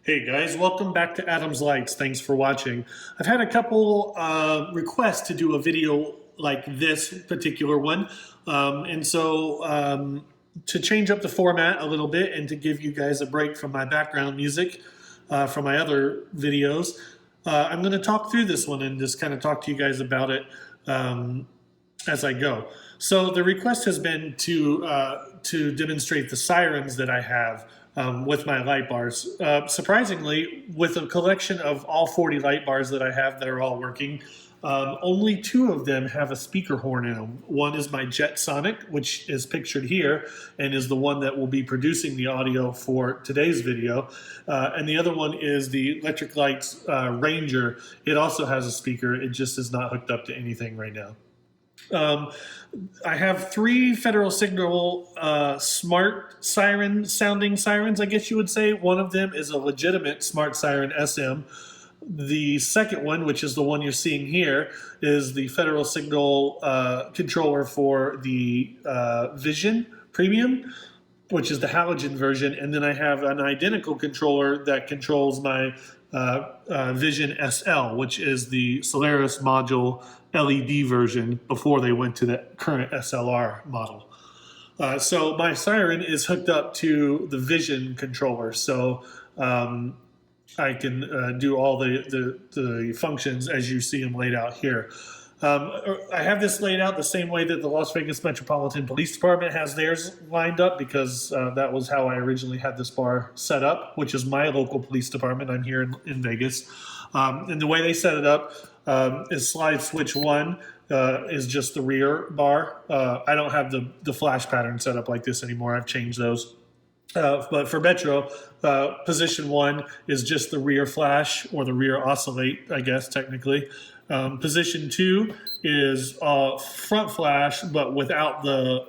Hey guys, welcome back to Adam's Lights. Thanks for watching. I've had a couple requests to do a video like this particular one. To change up the format a little bit and to give you guys a break from my background music from my other videos, I'm going to talk through this one and just kind of talk to you guys about it as I go. So the request has been to demonstrate the sirens that I have with my light bars. Surprisingly, with a collection of all 40 light bars that I have that are all working, only 2 of them have a speaker horn in them. One is my Jetsonic, which is pictured here, and is the one that will be producing the audio for today's video. And the other one is the Electric Lights Ranger. It also has a speaker, it just is not hooked up to anything right now. I have 3 Federal Signal Smart Siren sounding sirens, I guess you would say. One of them is a legitimate SmartSirenSM. The second one, which is the one you're seeing here, is the Federal Signal controller for the Vision Premium, which is the halogen version. And then I have an identical controller that controls my Vision SL, which is the Solaris module LED version before they went to the current SLR model. So my siren is hooked up to the Vision controller, so I can do all the functions as you see them laid out here. I have this laid out the same way that the Las Vegas Metropolitan Police Department has theirs lined up, because that was how I originally had this bar set up, which is my local police department. I'm here in Vegas. And the way they set it up is slide switch 1 is just the rear bar. I don't have the flash pattern set up like this anymore. I've changed those. But for Metro, position 1 is just the rear flash, or the rear oscillate, I guess, technically. Position 2 is front flash, but without the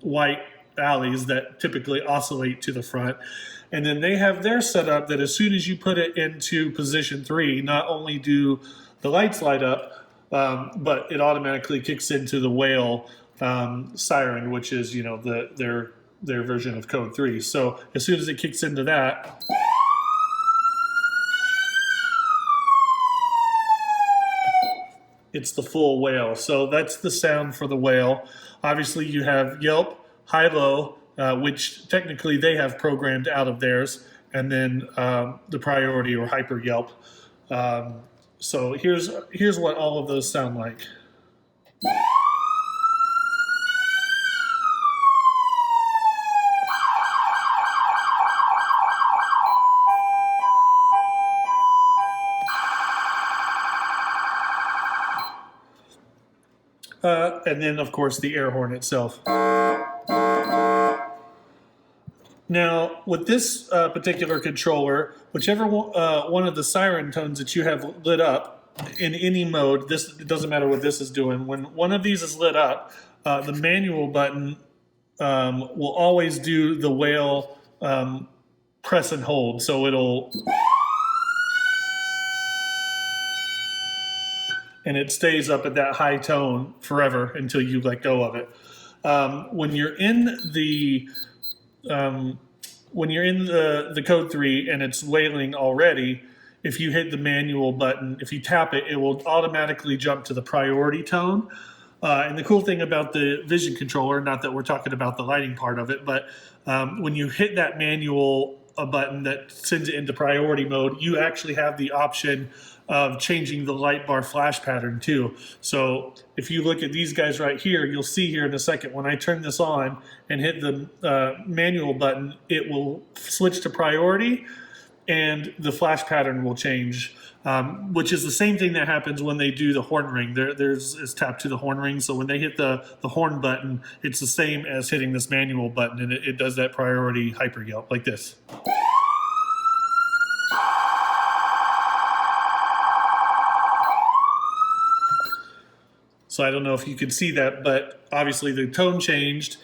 white alleys that typically oscillate to the front. And then they have their setup that as soon as you put it into position 3, not only do the lights light up, but it automatically kicks into the whale siren, which is, you know, their version of code 3. So as soon as it kicks into that, it's the full whale. So that's the sound for the whale. Obviously you have yelp, high-low, which technically they have programmed out of theirs, and then the priority or hyper yelp. So here's what all of those sound like. And then, of course, the air horn itself. Now, with this particular controller, whichever one of the siren tones that you have lit up in any mode, it doesn't matter what this is doing. When one of these is lit up, the manual button will always do the whale press and hold. So it'll... and it stays up at that high tone forever until you let go of it. When you're in the code 3 and it's wailing already, if you hit the manual button, if you tap it, it will automatically jump to the priority tone. And the cool thing about the Vision controller, not that we're talking about the lighting part of it, but when you hit that manual button that sends it into priority mode, you actually have the option of changing the light bar flash pattern too. So if you look at these guys right here, you'll see here in a second, when I turn this on and hit the manual button, it will switch to priority and the flash pattern will change, which is the same thing that happens when they do the horn ring. There's is tapped to the horn ring. So when they hit the horn button, it's the same as hitting this manual button, and it does that priority hyper yelp like this. So I don't know if you could see that, but obviously the tone changed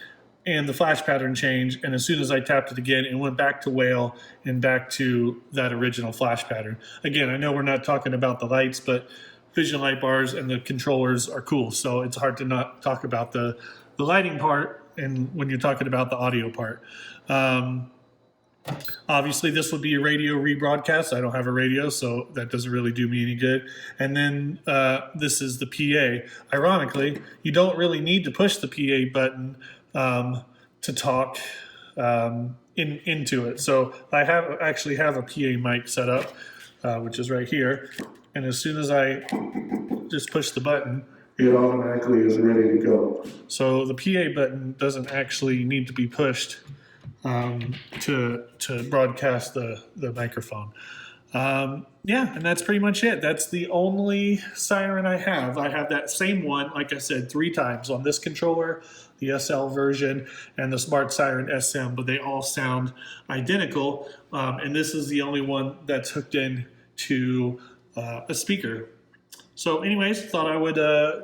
and the flash pattern changed, and as soon as I tapped it again, it went back to whale and back to that original flash pattern. Again, I know we're not talking about the lights, but Vision light bars and the controllers are cool, so it's hard to not talk about the lighting part and when you're talking about the audio part. Obviously, this would be a radio rebroadcast. I don't have a radio, so that doesn't really do me any good. And then this is the PA. Ironically, you don't really need to push the PA button to talk into it. So I actually have a PA mic set up, which is right here. And as soon as I just push the button, it automatically is ready to go. So the PA button doesn't actually need to be pushed to broadcast the microphone. Yeah, and that's pretty much it. That's the only siren I have. I have that same one, like I said, 3 times on this controller, the SL version, and the SmartSirenSM, but they all sound identical. And this is the only one that's hooked in to a speaker. So anyways, thought I would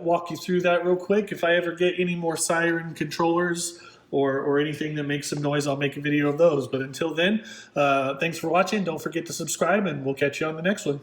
walk you through that real quick. If I ever get any more siren controllers or anything that makes some noise, I'll make a video of those. But until then, thanks for watching. Don't forget to subscribe, and we'll catch you on the next one.